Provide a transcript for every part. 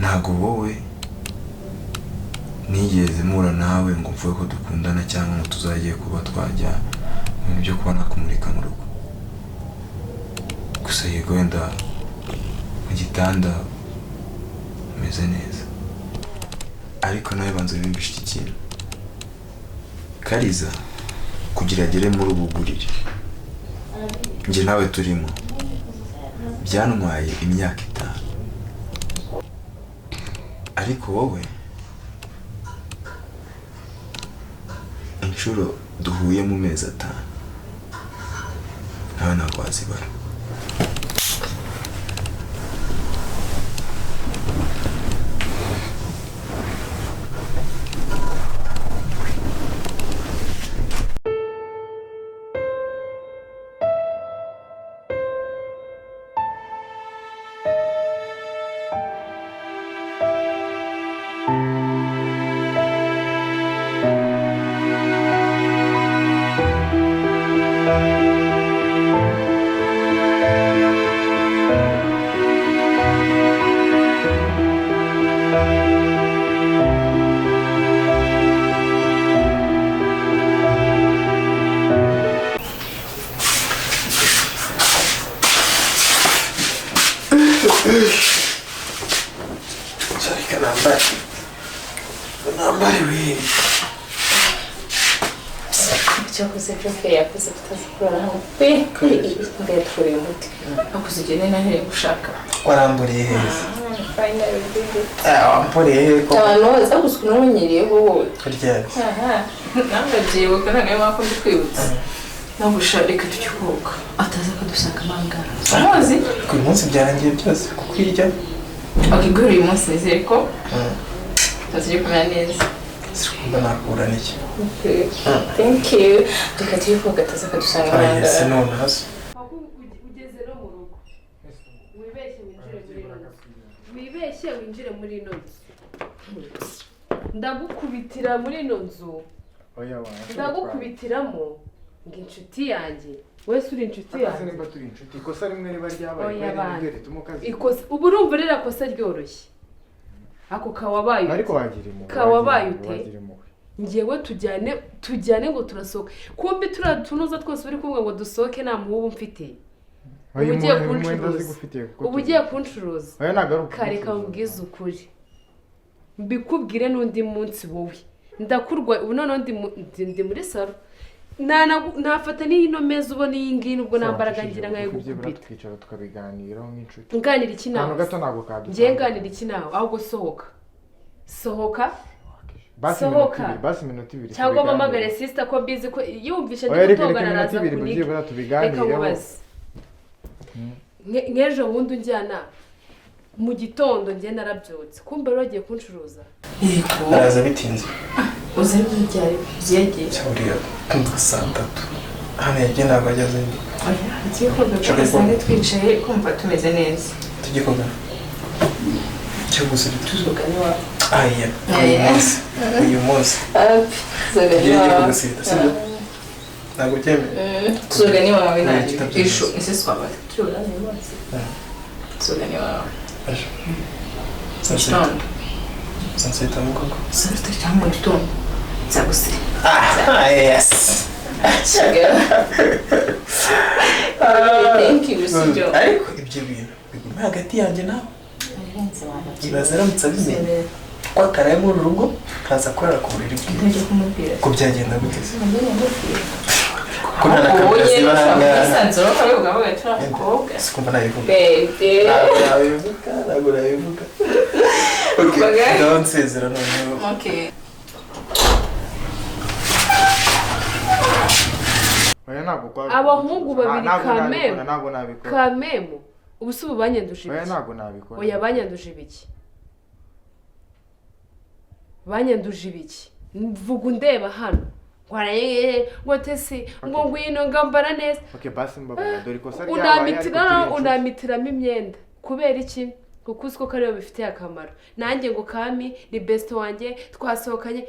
ntago wowe nigeze mura nawe ngo mvuge ko dukundana cyangwa ngo tuzagiye kuba twajya mu byo kubona kumurika mu rugo. Gusa yego wenda mu gitanda umeze neza, ariko nawe banza wiyumvishe iki kintu. Kariza kugira agere muri ubu buriri njye nawe turimo byantwaye imyaka 5, ariko wowe inshuro duhuye mu mezi 5 nawe ntabwo wazibara. Nambari we cyakoze cyo yakoze tutazikora hamwe pe mbere turi umuti akuzigene na here gushaka waramburiye heza finally wamburiye he ko cyane zaguswe n'umunyiriyeho wowe kurya nanga byiwe kana ngaye makundi kwibutsa no gushaka tucyukuka ataza kadusanga mangara amazi ku munsi byarangiye byose kukwirya akigura uyu munsi nizere ko tuzije kumenya neza sikunda nakura niki. Okay, thank you. Tukatiye ko gataza kadusanga mangara sinone hasi ugeze no mu rugo wibeshye winjire muri ino nzu ndagukubitira muri ino nzu ndagukubitiramo ngo inshuti yanjye wese uri inshuti yanjye nimba turi inshuti ikosa rimwe riba ryabaye tumukazi ikosa ubu urumva rero kosa ryoroshye ako kawabaye ariko wagira impuhwe kawabaye ute ngewe tujyane ngo turasohoka kumbi turatunoza twose uri kumwe ngo dusohoke nta muhubu mfite ubu ugiye kuncuruza kare kamubwiza ukuri mbikubwire n'undi munsi wowe ndakurwa ubu none ndi muri salo nafata n'ino meza ubona iyi ngiyi nubwo nambaraga ngira nkayo gukubita tukicara tukabiganiraho nk'inshuti nganira iki nawe gato ntabwo kaduka ngiye nganira iki nawe ahubwo sohoka basi minota 2 cyangwa mpamagare sister ko mbizi ko yumvishe ndi gutongana naza kuniga reka mubaze nk'ejo bundi unjyana mu gitondo ngiye narabyutse kumbe rero agiye kuncuruza araza bitinze uzi byari byegeye cyuriya saa 3 hano yagiye ntabwo ageze ndi agiye koga tugasange twicaye kumva tumeze neza tujye koga cyo gusa tuzogane wa aya uyu munsi tuzogane wa ntabwo cyeme tuzogane wawe nani isho ese swaba tuzogane munsi tuzogane wawe Sansita mukoko. Sansita cyangwa gitondo. Zagusire. Yes. Thank you Sijo. Ariko ibyo bintu biguma hagati yanjye nawe. Ibaza aramutse abimenye ko akaraye mu rugo kaza korera ku buriri bwe. Ko byagenda gute? Kuna nakabyazi baranga. Sanzoro kawe ugawe turakoga. Sikumva nayivuga. Baby. Ntabwo nayivuga. Okay, don't say zero no. Okay. Abahungu babiri kamemo ubusubu banyanduje ibiki oya banyanduje ibiki mvuga ndeba hano kwaraye ngo tesi ngo ngwino ngambara neza okay basi mbabona dore kosa ryabaye unamitiramo imyenda kubera iki kuko usko kariyo bifitiye akamaro nanjye ngo kami ni besto wanjye twasohokanye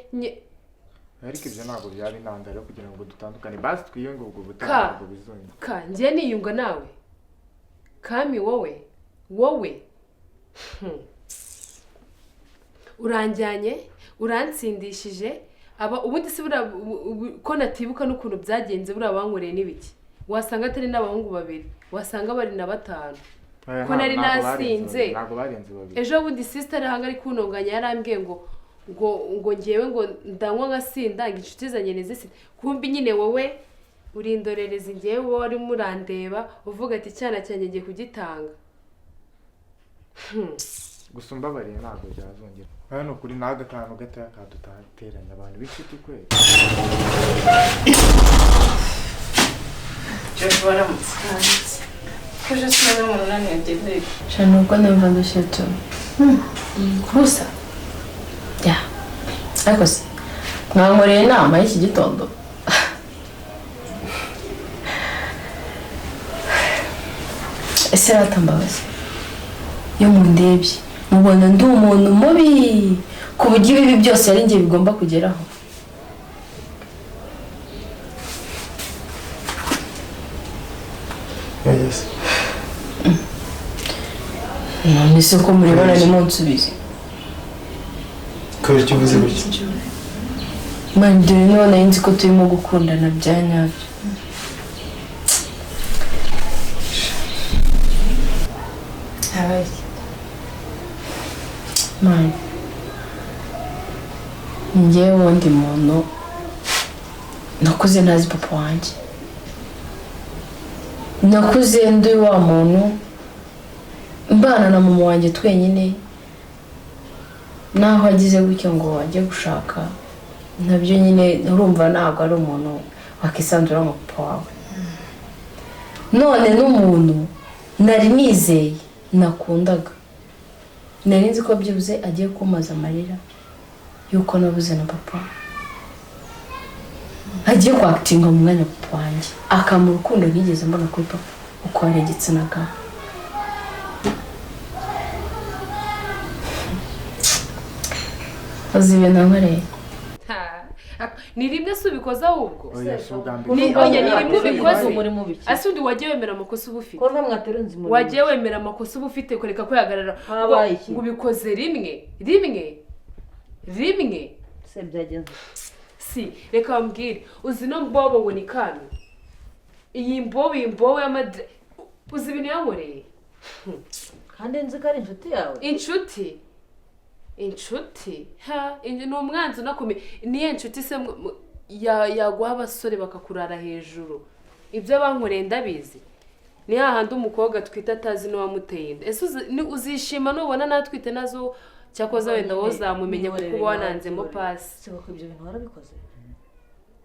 ariko ibyo ntabwo byari intandaro kugira ngo dutandukane basi twiyunge ubwo butandukanye ngo bizonye ka njye niyunga nawe kami wowe uranjyanye uransindishije aba ubundi si bura ko natibuka n'ukuntu byagenze bura bankoreye n'ibiki wasanga atari n'abahungu babiri wasanga bari na batanu ko nari nasinze ejo bundi sister ahanga ari kunonganya yarambwiye ngo ngewe ngo ndanywa ngasinda ngo inshuti zanjye nezisi kumbi nyine wowe urindorereza ngewe wari murandeba uvuga ati cyana cyanjye ngiye kugitanga gusumba bari ntabwo byazongera hano kuri naga kantu gato yakadutateranya abantu bifite kweli cyo waramutse kuje cyane mu nani yagiye cyane uko numva ndashito kusa ya ariko se mwankoreye inama y'iki gitondo ese ratambabaza yo mu ndebye mubona ndi umuntu mubi ku buryo ibi byose ari njye bigomba kugeraho yes none se ko murebana nimunsubize kubera icyo uvuze gutya mani dore niba nari nzi ko turimo gukundana bya nyabyo mani njyewe wundi muntu nakuze ntazi papa wanjye nakuze ndi wa muntu mbana na mama wanjye twenyine naho agize gutyo ngo ajye gushaka nabyo nyine urumva ntabwo ari umuntu wakisanzura nka papa wawe none n'umuntu nari nizeye nakundaga nari nzi ko byibuze agiye kumaza amarira yuko nabuze na papa agiye kwakitinga mu mwanya papa wanjye akamura urukundo ntigeze mbona kuri papa uko ari igitsina gabo uzi ibintu nkoreye ni rimwe se ubikoze ahubwo oya si ubwa mbere ni rimwe ubikoze muri mu biki ase undi wagiye wemera amakosa uba ufite ko mwaterinze mu wagiye wemera amakosa uba ufite kureka kwihagarara Habaye iki? ngo ubikoze rimwe se byagenze si reka bambwire uzi no mbobo ngo ni kano iyi mbobo y'amadre uzi ibintu yankoreye kandi nzi ko ari inshuti yawe inshuti ni umwanzi unakomeye niyo inshuti se yaguha abasore bakakurara hejuru ibyo bankoreye ndabizi ni hahandi umukobwa twita atazi n'uwamuteye inda ese uzishima nubona natwite nazo cyakoze wenda wowe uzamumenya kuko uba wananzemo pasi siko ko ibyo bintu warabikoze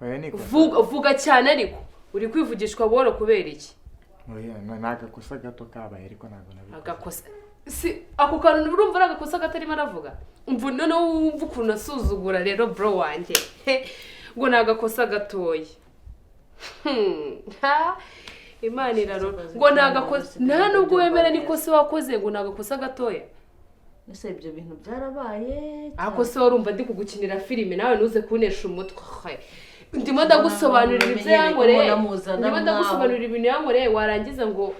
oya niko vuga cyane ariko uri kwivugishwa buhoro kubera iki oya nagakosa gato kabaye ariko ntabwo nabikoze agakosa si ako kantu urumva ari agakosa katarimo aravuga umva noneho wumva ukuntu asuzugura rero bro wanjye ngo ni agakosa gatoya imana irarora ngo ni agakosa nta nubwo wemera n'ikosa wakoze ngo ni agakosa gatoya ese ibyo bintu byarabaye ako se warumva ndi kugukinira filime nawe ntuze kunesha umutwe ndimo ndagusobanurira ibyo yankoreye ndimo ndagusobanurira ibintu yankoreye warangiza ngo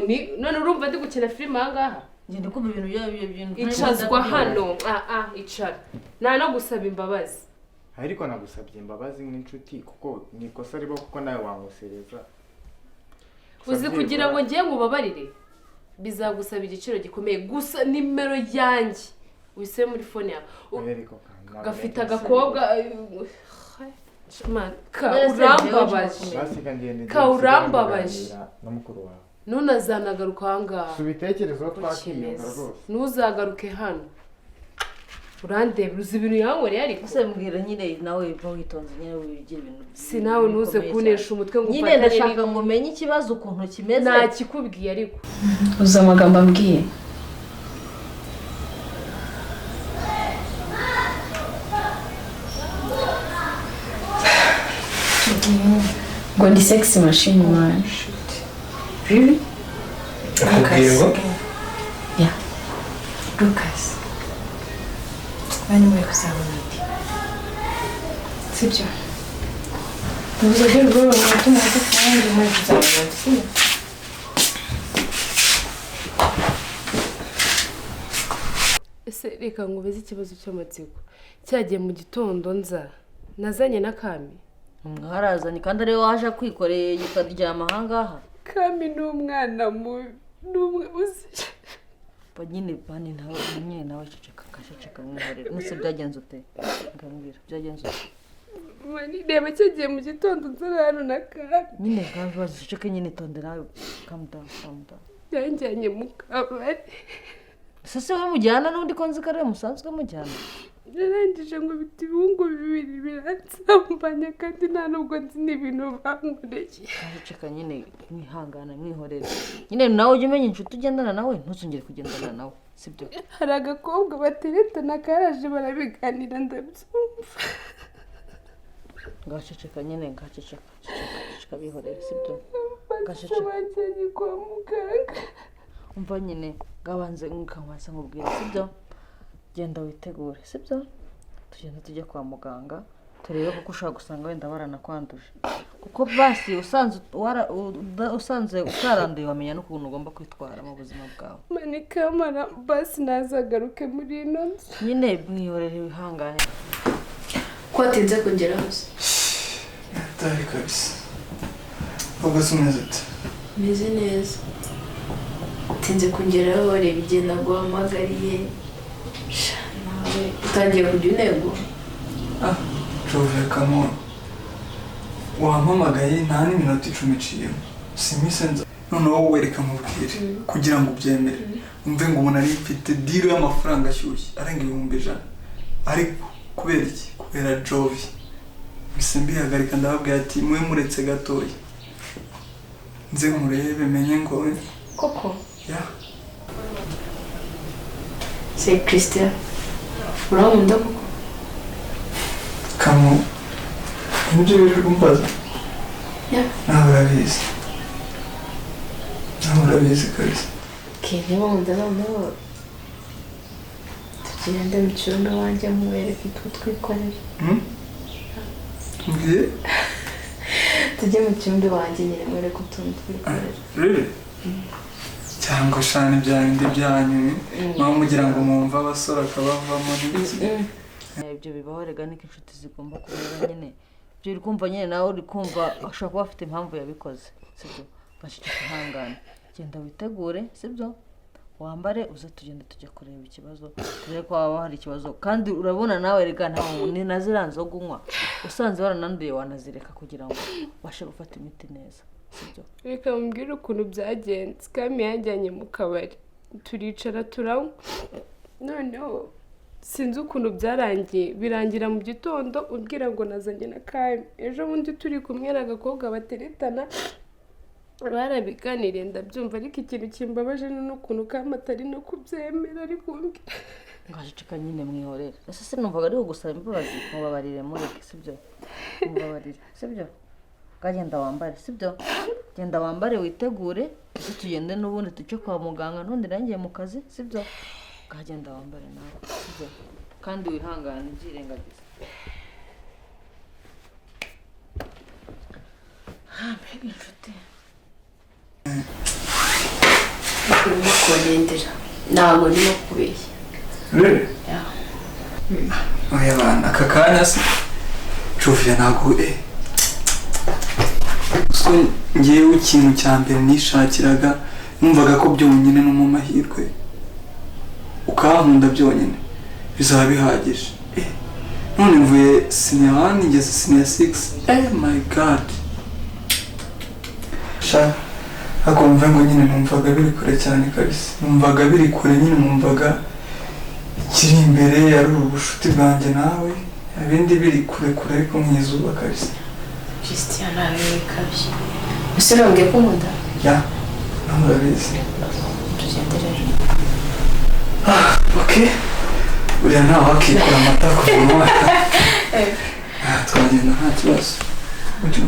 ni none urumva ndi gukina filime ahangaha ngende kumva ibintu by'ibyo bintu icazwa hano icara nta no gusaba imbabazi ariko nagusabye imbabazi nk'inshuti kuko ni ikosa ribo kuko nawe wankosereza uzi kugira ngo ngiye ngubabarire bizagusaba igiciro gikomeye gusa nimero yanjye wise muri phone yawe gafite agakobwa urambabaje na mukuru wawe nunazanagaruka ahangaha subitekerezo twakiyunga rwose ntuzagaruke hano urandeba uzi ibintu yankoreye ariko ese mbwira nyine nawe uva witonze nyine wigira ibintu si nawe ntuze kunesha umutwe ngo nyine ndashaka ngo umenye ikibazo ukuntu kimeze nta kikubwiye ariko uzi amagambo ambwiye ngo ndi sexy machine man really akubwiye ngo yeah Lucas banyuma kuzabona ati sibyo ubuze byo rwo batuma kandi muri kuzabona sibyo ese reka ngubaze ikibazo cy'amatsiko cyagiye mu gitondo nza nazanye na Kami. Mwarazanye kandi ariwe waje kwikoreye ukaryama ahangaha. Kami ni umwana mubi n'umwe uzi nyine bani nawe nyine nawe ceceka mwihorera nuse byagenze ute ngambira byagenze ute mani reba cyagiye mu gitondo nzara hano na Kami nyine kandi baziceke nyine tonde nawe calm down yanjyanye mu kabari sase we mujyana n'undi konzi kare musanzwe mujyana yarangije ngo biti ibihungu bibiri biransambanya kandi nta nubwo nzi n'ibintu bankoreye. ceceka nyine mwihangana mwihorera nyine nawe ujye umenya inshuti ugendana nawe ntuzongere kugendana nawe sibyo. Hari agakobwa bateretana karaje barabiganira ndabyumva. Ngaceceka nyine ngaceceka bihorera sibyo. Ngaceceka bajyanye kwa muganga. Umva nyine gabanze nkabanza nkubwira sibyo. Genda witegure sibyo. Tugenda tujye kwa muganga turebe kuko ushaka gusanga wenda baranakwanduje kuko basi usanze utaranduye wamenya n'ukuntu ugomba kwitwara mu buzima bwawe. Mani Kamara basi nazagaruke muri ino nzu nyine mwihorere wihangane ko atinze kugera hose. Atari kabisa ubwo sumeze ute? Meze neza atinze kugeraho reba igihe naguhamagariye nawe utangiye kujya unego. Jove kamo wampamagaye nta n'iminota 10 iciyemo simisenza noneho wowe reka mubwire kugira ngo ubyemere umve ngo umuntu ari mfite deal y'amafaranga ashyushye arenga 1,000 ariko kubera iki? Kubera Jove bisembi hagarika ndababwira ati mwe muretse gatoya nze murebe menye ngo koko ya c'est Christian uramunda koko kamo nje kumbaza ya naburabizi kabisa Kenya wunda no tugenda mu cyumba wanjye mwereka utwo twikorera ngiye tujye mu cyumba wanjye nyine mwereka utuntu twikorera cyangwa shani byandi byanyu naho mugira ngo mumva abasore akabavamo n'iki ibyo bibaho rega niko inshuti zigomba kubera nyine ibyo uri kumva nyine nawe uri kumva ashobora kuba afite impamvu yabikoze sibyo bashike kuhangana genda witegure sibyo wambare uze tugende tujya kureba ikibazo turebe ko haba hari ikibazo kandi urabona nawe rega ntaho ni naziranzo gunywa usanze warananduye wanazireka kugira ngo bashe gufata imiti neza sibyo. Reka mbwira ukuntu byagenze. Kami yajyanye mu kabari turicara turanywa noneho sinzi ukuntu byarangiye birangira mu gitondo ubwira ngo nazanye na Kami ejo bundi turi kumwe n'agakobwa bateretana barabiganiriye ndabyumva ariko ikintu kimbabaje n'ukuntu Kami atari no kubyemera ariko ngaceceka nyine mwihorera ese sinumvaga ari gusaba imbabazi mubabarire mureke sibyo mubabarire sibyo. Gagenda wambare sibyo genda wambare witegure tugende n'ubundi tucyo kwa muganga ntundi rangiye mu kazi sibyo. Gagenda wambare nawe sibyo kandi wihangane byirengagiza. Mbega inshuti urimo kugendera ntabwo ndimo kubeshya oya bana aka kanya se Jove ntabwo so ngewe ikintu cya mbere nishakiraga numvaga ko byonyine no mu mahirwe ukankunda byonyine bizaba bihagije none mvuye senior 1 ngeze senior 6 my god sha ako mva ngo nyine numvaga biri kure cyane kabisa numvaga biri kure nyine numvaga kiri imbere yari ubushuti bwanjye nawe abindi biri kure ariko mwizuba kabisa. Christian nawe kabye usere ngiye kumunda ya namurabizi tugenderera okay uriya ntawe wakikura amata kuvoma twagenda nta kibazo ujya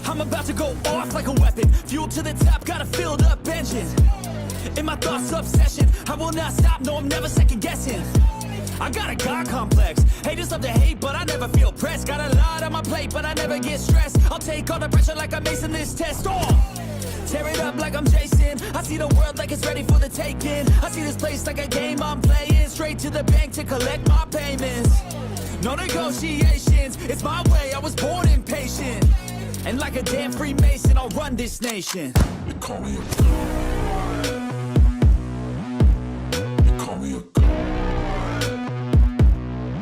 I'm about to go off like a weapon. Fuel to the top, got a filled up engine. In my thoughts, obsession. I will not stop, no, I'm never second guessing. I got a God complex. Haters love to hate, but I never feel pressed. Got a lot on my plate, but I never get stressed. I'll take all the pressure like I'm acing this test. Tear it up like I'm Jason. I see the world like it's ready for the taking. I see this place like a game I'm playing. Straight to the bank to collect my payments. No negotiations, it's my way, I was born impatient. And like a damn Freemason, I'll run this nation. They call me a